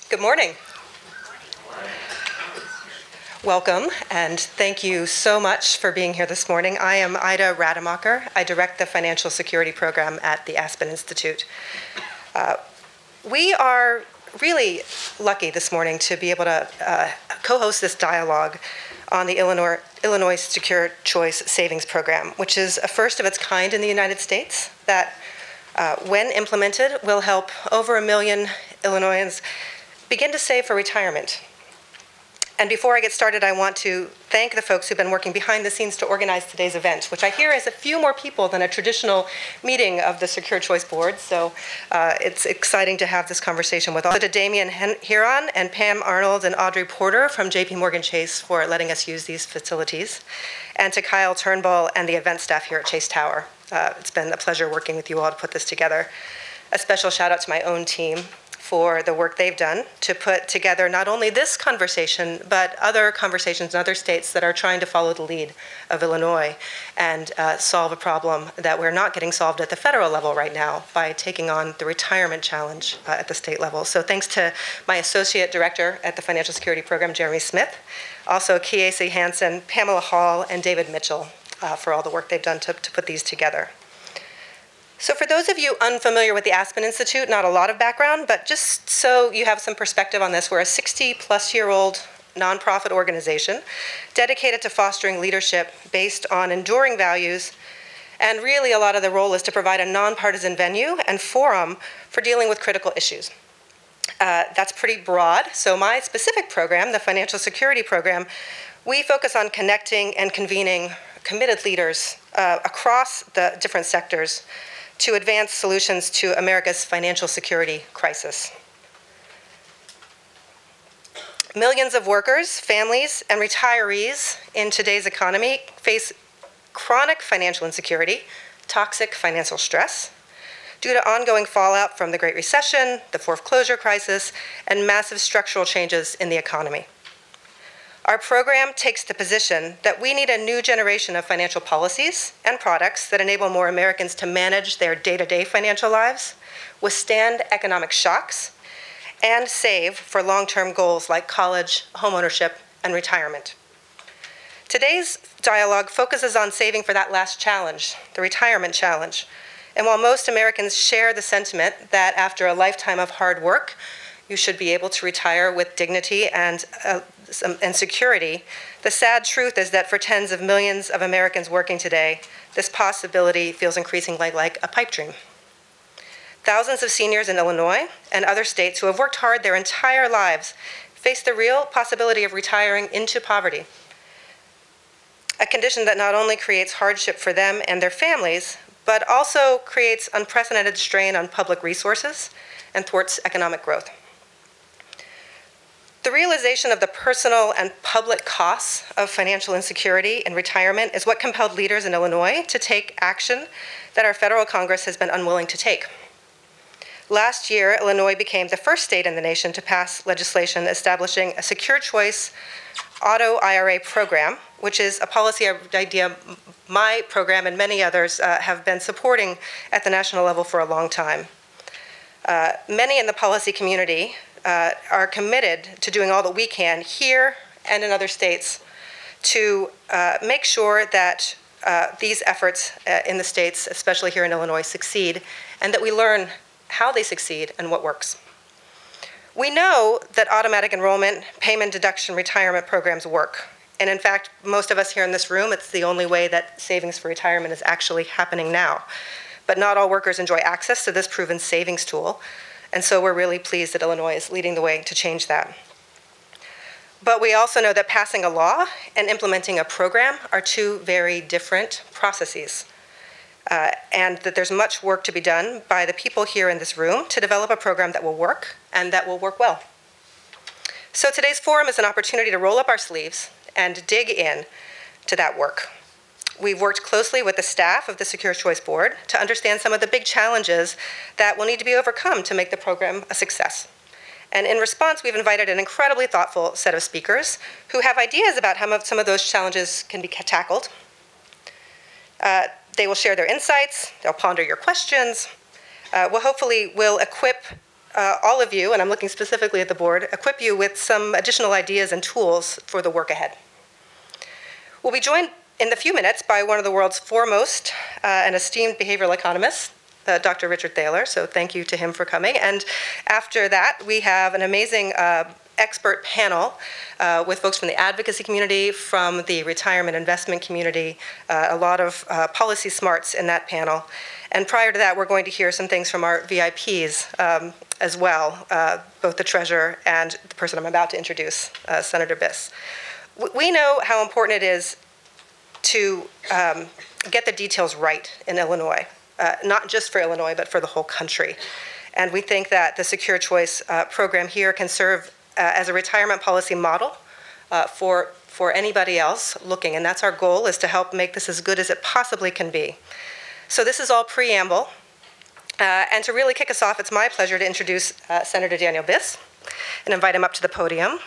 Good morning. Welcome, and thank you so much for being here this morning. I am Ida Rademacher. I direct the Financial Security Program at the Aspen Institute. We are really lucky this morning to be able to co-host this dialogue on the Illinois Secure Choice Savings Program, which is a first of its kind in the United States that, when implemented, will help over 1 million Illinoisans begin to save for retirement. And before I get started, I want to thank the folks who've been working behind the scenes to organize today's event, which I hear is a few more people than a traditional meeting of the Secure Choice Board. So it's exciting to have this conversation with all. To Damian Huron and Pam Arnold and Audrey Porter from JP Morgan Chase for letting us use these facilities, and to Kyle Turnbull and the event staff here at Chase Tower. It's been a pleasure working with you all to put this together. A special shout out to my own team for the work they've done to put together not only this conversation, but other conversations in other states that are trying to follow the lead of Illinois and solve a problem that we're not getting solved at the federal level right now by taking on the retirement challenge at the state level. So thanks to my associate director at the Financial Security Program, Jeremy Smith, also Kiesi Hansen, Pamela Hall, and David Mitchell for all the work they've done to put these together. So for those of you unfamiliar with the Aspen Institute, not a lot of background, but just so you have some perspective on this, we're a 60-plus-year-old nonprofit organization dedicated to fostering leadership based on enduring values, and really a lot of the role is to provide a nonpartisan venue and forum for dealing with critical issues. That's pretty broad, so my specific program, the Financial Security Program, we focus on connecting and convening committed leaders across the different sectors to advance solutions to America's financial security crisis. Millions of workers, families, and retirees in today's economy face chronic financial insecurity, toxic financial stress, due to ongoing fallout from the Great Recession, the foreclosure crisis, and massive structural changes in the economy. Our program takes the position that we need a new generation of financial policies and products that enable more Americans to manage their day-to-day financial lives, withstand economic shocks, and save for long-term goals like college, homeownership, and retirement. Today's dialogue focuses on saving for that last challenge, the retirement challenge. And while most Americans share the sentiment that after a lifetime of hard work, you should be able to retire with dignity and security, the sad truth is that for tens of millions of Americans working today, this possibility feels increasingly like a pipe dream. Thousands of seniors in Illinois and other states who have worked hard their entire lives face the real possibility of retiring into poverty, a condition that not only creates hardship for them and their families, but also creates unprecedented strain on public resources and thwarts economic growth. The realization of the personal and public costs of financial insecurity in retirement is what compelled leaders in Illinois to take action that our federal Congress has been unwilling to take. Last year, Illinois became the first state in the nation to pass legislation establishing a secure choice auto IRA program, which is a policy idea my program and many others have been supporting at the national level for a long time. Many in the policy community are committed to doing all that we can here and in other states to make sure that these efforts in the states, especially here in Illinois, succeed, and that we learn how they succeed and what works. We know that automatic enrollment, payment deduction retirement programs work. And in fact, most of us here in this room, it's the only way that savings for retirement is actually happening now. But not all workers enjoy access to this proven savings tool. And so we're really pleased that Illinois is leading the way to change that. But we also know that passing a law and implementing a program are two very different processes. And that there's much work to be done by the people here in this room to develop a program that will work and that will work well. So today's forum is an opportunity to roll up our sleeves and dig in to that work. We've worked closely with the staff of the Secure Choice Board to understand some of the big challenges that will need to be overcome to make the program a success. And in response, we've invited an incredibly thoughtful set of speakers who have ideas about how some of those challenges can be tackled. They will share their insights, they'll ponder your questions, will equip all of you, and I'm looking specifically at the board, equip you with some additional ideas and tools for the work ahead. We'll be joined in a few minutes by one of the world's foremost and esteemed behavioral economists, Dr. Richard Thaler, so thank you to him for coming. And after that, we have an amazing expert panel with folks from the advocacy community, from the retirement investment community, a lot of policy smarts in that panel. And prior to that, we're going to hear some things from our VIPs as well, both the treasurer and the person I'm about to introduce, Senator Biss. We know how important it is to get the details right in Illinois, not just for Illinois, but for the whole country. And we think that the Secure Choice program here can serve as a retirement policy model for anybody else looking. And that's our goal, is to help make this as good as it possibly can be. So this is all preamble. And to really kick us off, it's my pleasure to introduce Senator Daniel Biss and invite him up to the podium.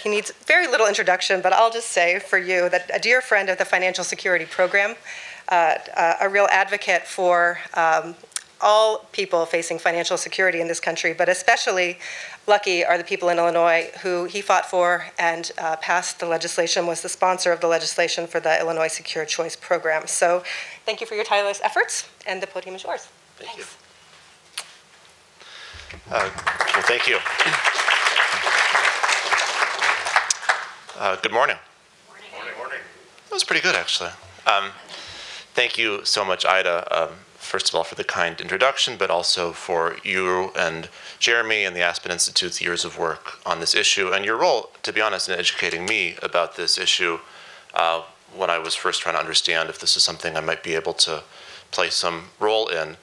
He needs very little introduction, but I'll just say for you that a dear friend of the financial security program, a real advocate for all people facing financial security in this country, but especially lucky are the people in Illinois who he fought for and passed the legislation, was the sponsor of the legislation for the Illinois Secure Choice program. So thank you for your tireless efforts, and the podium is yours. Thank you. Well, thank you. Good morning. Morning. That was pretty good, actually. Thank you so much, Ida, first of all, for the kind introduction, but also for you and Jeremy and the Aspen Institute's years of work on this issue, and your role, to be honest, in educating me about this issue when I was first trying to understand if this is something I might be able to play some role in.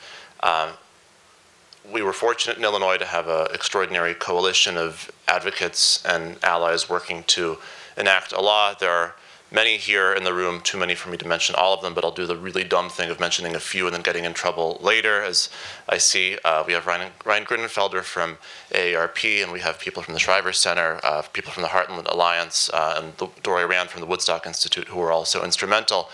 We were fortunate in Illinois to have an extraordinary coalition of advocates and allies working to enact a law. There are many here in the room, too many for me to mention all of them, but I'll do the really dumb thing of mentioning a few and then getting in trouble later. As I see, we have Ryan Grinenfelder from AARP, and we have people from the Shriver Center, people from the Heartland Alliance, and Dory Rand from the Woodstock Institute, who are also instrumental.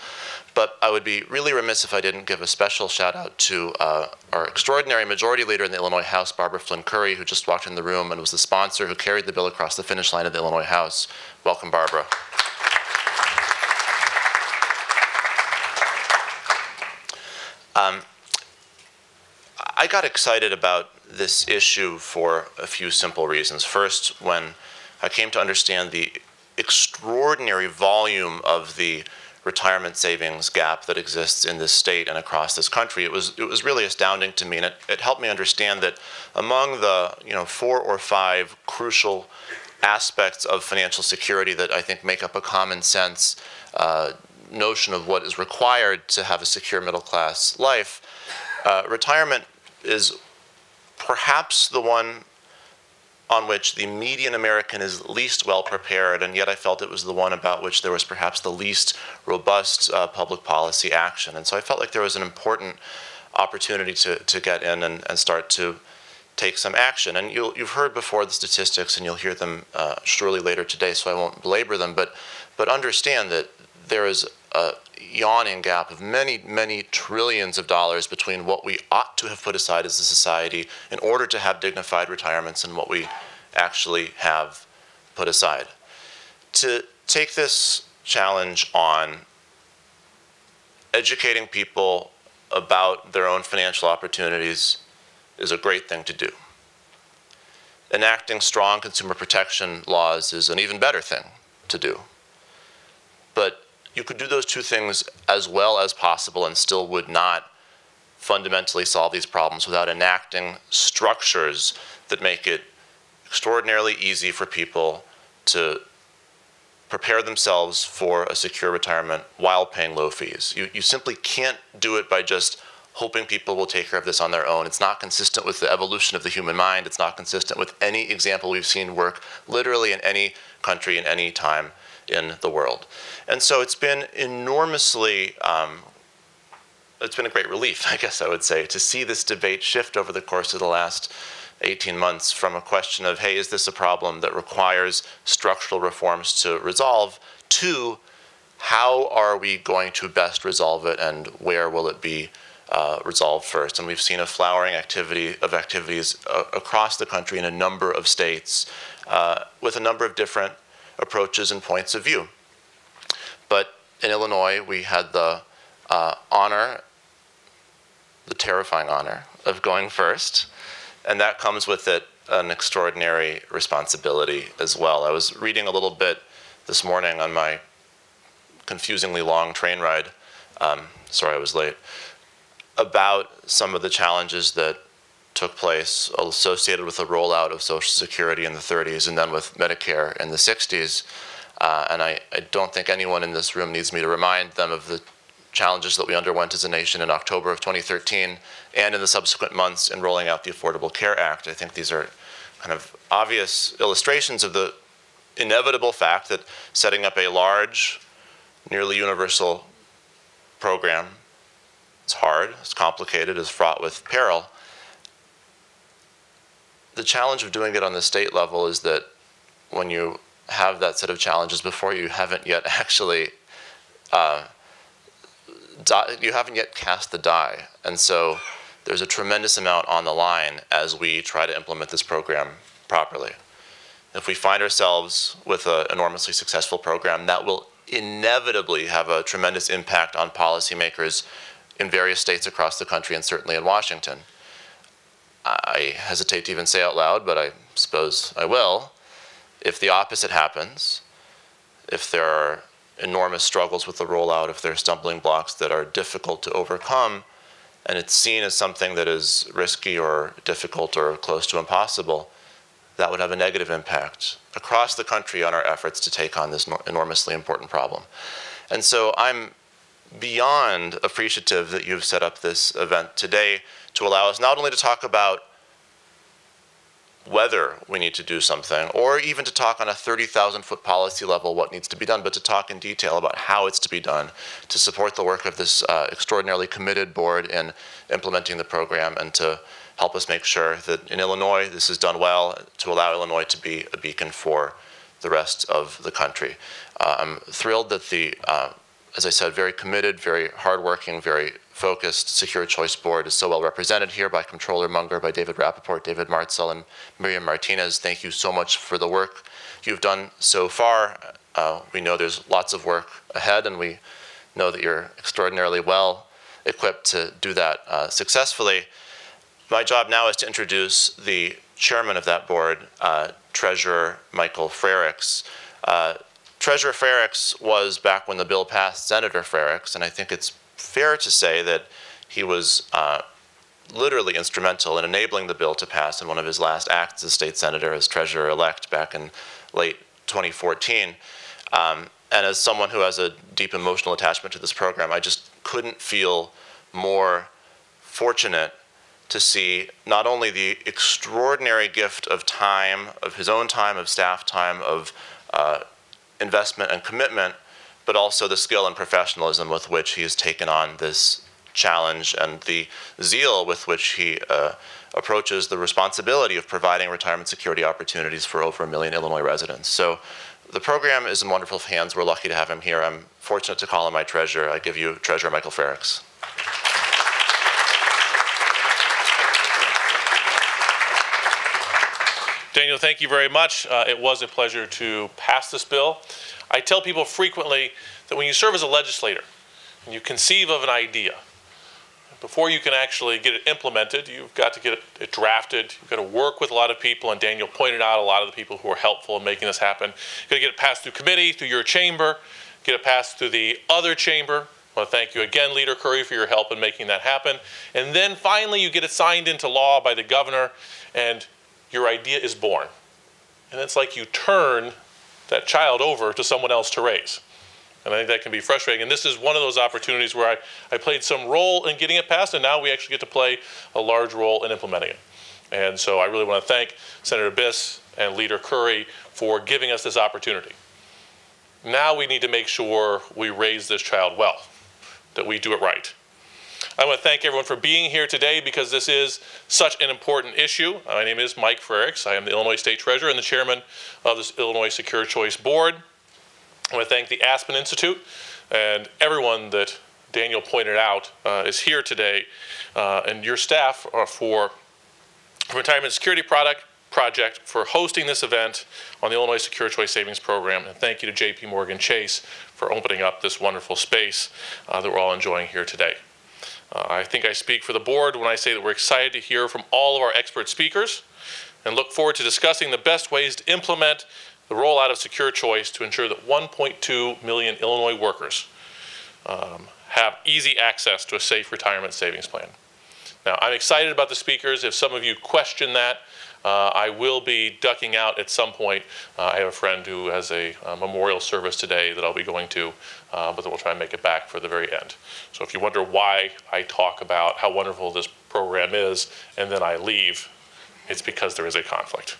But I would be really remiss if I didn't give a special shout out to our extraordinary majority leader in the Illinois House, Barbara Flynn Curry, who just walked in the room and was the sponsor who carried the bill across the finish line of the Illinois House. Welcome, Barbara. I got excited about this issue for a few simple reasons. First, when I came to understand the extraordinary volume of the retirement savings gap that exists in this state and across this country, it was really astounding to me, and it helped me understand that among the 4 or 5 crucial aspects of financial security that I think make up a common sense notion of what is required to have a secure middle class life, retirement is perhaps the one on which the median American is least well prepared, and yet I felt it was the one about which there was perhaps the least robust public policy action. And so I felt like there was an important opportunity to get in and start to take some action. And you've heard before the statistics, and you'll hear them surely later today, so I won't belabor them, but understand that there is a yawning gap of many, many trillions of dollars between what we ought to have put aside as a society in order to have dignified retirements and what we actually have put aside. To take this challenge on, educating people about their own financial opportunities is a great thing to do. Enacting strong consumer protection laws is an even better thing to do. But you could do those two things as well as possible and still would not fundamentally solve these problems without enacting structures that make it extraordinarily easy for people to prepare themselves for a secure retirement while paying low fees. You simply can't do it by just hoping people will take care of this on their own. It's not consistent with the evolution of the human mind. It's not consistent with any example we've seen work literally in any country in any time in the world. And so it's been enormously, it's been a great relief, I guess I would say, to see this debate shift over the course of the last 18 months from a question of, hey, is this a problem that requires structural reforms to resolve, to how are we going to best resolve it and where will it be resolved first. And we've seen a flowering activities across the country in a number of states with a number of different approaches and points of view. But in Illinois, we had the terrifying honor of going first, and that comes with it an extraordinary responsibility as well. I was reading a little bit this morning on my confusingly long train ride, sorry I was late, about some of the challenges that took place associated with the rollout of Social Security in the 30s and then with Medicare in the 60s. And I don't think anyone in this room needs me to remind them of the challenges that we underwent as a nation in October of 2013 and in the subsequent months in rolling out the Affordable Care Act. I think these are kind of obvious illustrations of the inevitable fact that setting up a large, nearly universal program is hard, it's complicated, it's fraught with peril. The challenge of doing it on the state level is that when you have that set of challenges before you, haven't yet actually you haven't yet cast the die. And so there's a tremendous amount on the line as we try to implement this program properly. If we find ourselves with an enormously successful program, that will inevitably have a tremendous impact on policymakers in various states across the country and certainly in Washington. I hesitate to even say out loud, but I suppose I will. If the opposite happens, if there are enormous struggles with the rollout, if there are stumbling blocks that are difficult to overcome, and it's seen as something that is risky or difficult or close to impossible, that would have a negative impact across the country on our efforts to take on this enormously important problem. And so I'm beyond appreciative that you've set up this event today to allow us not only to talk about whether we need to do something, or even to talk on a 30,000-foot policy level what needs to be done, but to talk in detail about how it's to be done, to support the work of this extraordinarily committed board in implementing the program, and to help us make sure that in Illinois this is done well, to allow Illinois to be a beacon for the rest of the country. I'm thrilled that the, as I said, very committed, very hardworking, very focused Secure Choice Board is so well represented here by Comptroller Munger, by David Rappaport, David Martzel, and Miriam Martinez. Thank you so much for the work you've done so far. We know there's lots of work ahead, and we know that you're extraordinarily well equipped to do that successfully. My job now is to introduce the chairman of that board, Treasurer Michael Frerichs. Treasurer Frerichs was, back when the bill passed, Senator Frerichs, and I think it's fair to say that he was literally instrumental in enabling the bill to pass in one of his last acts as state senator, as treasurer-elect back in late 2014. And as someone who has a deep emotional attachment to this program, I just couldn't feel more fortunate to see not only the extraordinary gift of time, of his own time, of staff time, of investment and commitment, but also the skill and professionalism with which he has taken on this challenge and the zeal with which he approaches the responsibility of providing retirement security opportunities for over 1 million Illinois residents. So the program is in wonderful hands. We're lucky to have him here. I'm fortunate to call him my treasurer. I give you Treasurer Michael Frerichs. Daniel, thank you very much. It was a pleasure to pass this bill. I tell people frequently that when you serve as a legislator and you conceive of an idea, before you can actually get it implemented, you've got to get it drafted. You've got to work with a lot of people, and Daniel pointed out a lot of the people who are helpful in making this happen. You've got to get it passed through committee, through your chamber, get it passed through the other chamber. I want to thank you again, Leader Curry, for your help in making that happen. And then finally you get it signed into law by the governor, and your idea is born. And it's like you turn that child over to someone else to raise. And I think that can be frustrating. And this is one of those opportunities where I played some role in getting it passed, and now we actually get to play a large role in implementing it. And so I really want to thank Senator Biss and Leader Curry for giving us this opportunity. Now we need to make sure we raise this child well, that we do it right. I want to thank everyone for being here today because this is such an important issue. My name is Mike Frerichs. I am the Illinois State Treasurer and the chairman of this Illinois Secure Choice Board. I want to thank the Aspen Institute and everyone that Daniel pointed out, is here today, and your staff are for Retirement Security Project for hosting this event on the Illinois Secure Choice Savings Program. And thank you to JP Morgan Chase for opening up this wonderful space that we're all enjoying here today. I think I speak for the board when I say that we're excited to hear from all of our expert speakers and look forward to discussing the best ways to implement the rollout of Secure Choice to ensure that 1.2 million Illinois workers have easy access to a safe retirement savings plan. Now, I'm excited about the speakers. If some of you question that, I will be ducking out at some point. I have a friend who has a memorial service today that I'll be going to, but then we'll try and make it back for the very end. So if you wonder why I talk about how wonderful this program is and then I leave, it's because there is a conflict.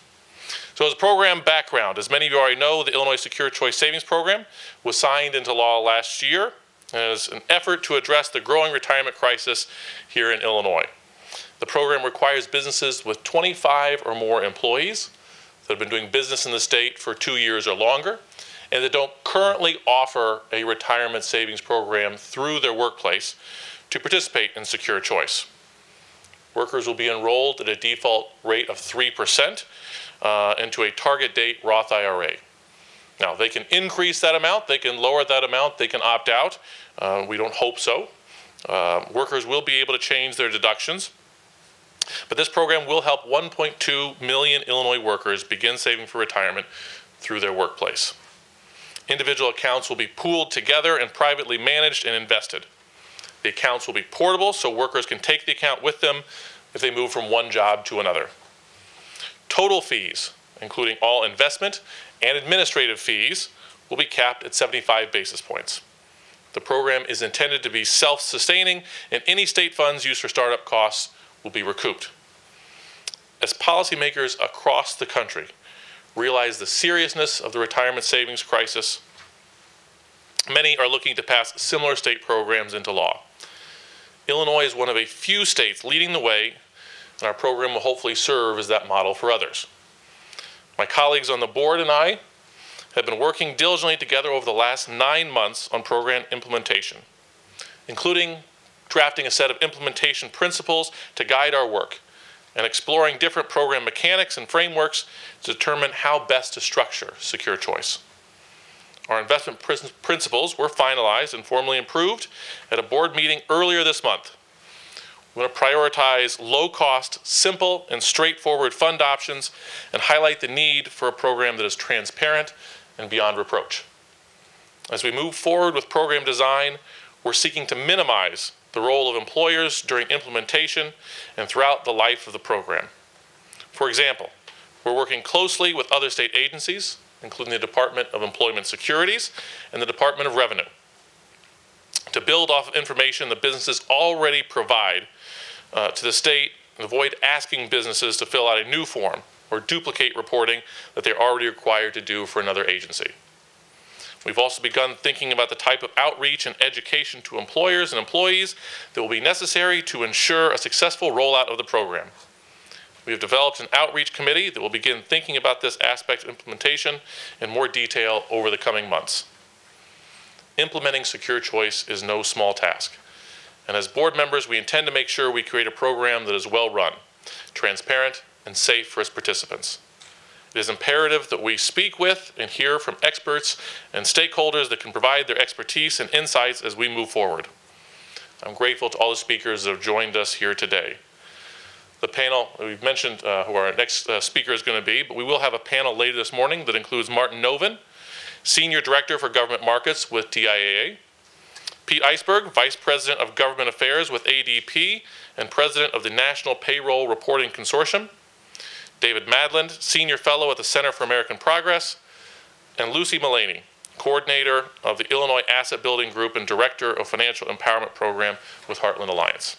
So as a program background, as many of you already know, the Illinois Secure Choice Savings Program was signed into law last year as an effort to address the growing retirement crisis here in Illinois. The program requires businesses with 25 or more employees that have been doing business in the state for 2 years or longer and that don't currently offer a retirement savings program through their workplace to participate in Secure Choice. Workers will be enrolled at a default rate of 3% into a target date Roth IRA. Now, they can increase that amount, they can lower that amount, they can opt out. We don't hope so. Workers will be able to change their deductions. But this program will help 1.2 million Illinois workers begin saving for retirement through their workplace. Individual accounts will be pooled together and privately managed and invested. The accounts will be portable so workers can take the account with them if they move from one job to another. Total fees, including all investment and administrative fees, will be capped at 75 basis points. The program is intended to be self-sustaining, and any state funds used for startup costs will be recouped. As policymakers across the country realize the seriousness of the retirement savings crisis, many are looking to pass similar state programs into law. Illinois is one of a few states leading the way, and our program will hopefully serve as that model for others. My colleagues on the board and I have been working diligently together over the last 9 months on program implementation, including drafting a set of implementation principles to guide our work and exploring different program mechanics and frameworks to determine how best to structure Secure Choice. Our investment principles were finalized and formally approved at a board meeting earlier this month. We want to prioritize low-cost, simple, and straightforward fund options and highlight the need for a program that is transparent and beyond reproach. As we move forward with program design, we're seeking to minimize the role of employers during implementation and throughout the life of the program. For example, we're working closely with other state agencies, including the Department of Employment Securities and the Department of Revenue, to build off of information that businesses already provide to the state and avoid asking businesses to fill out a new form or duplicate reporting that they're already required to do for another agency. We've also begun thinking about the type of outreach and education to employers and employees that will be necessary to ensure a successful rollout of the program. We have developed an outreach committee that will begin thinking about this aspect of implementation in more detail over the coming months. Implementing Secure Choice is no small task. And as board members, we intend to make sure we create a program that is well run, transparent, and safe for its participants. It is imperative that we speak with and hear from experts and stakeholders that can provide their expertise and insights as we move forward. I'm grateful to all the speakers that have joined us here today. The panel, we've mentioned who our next speaker is going to be, but we will have a panel later this morning that includes Martin Novin, Senior Director for Government Markets with TIAA, Pete Eisberg, Vice President of Government Affairs with ADP and President of the National Payroll Reporting Consortium, David Madland, Senior Fellow at the Center for American Progress, and Lucy Mullaney, Coordinator of the Illinois Asset Building Group and Director of Financial Empowerment Program with Heartland Alliance.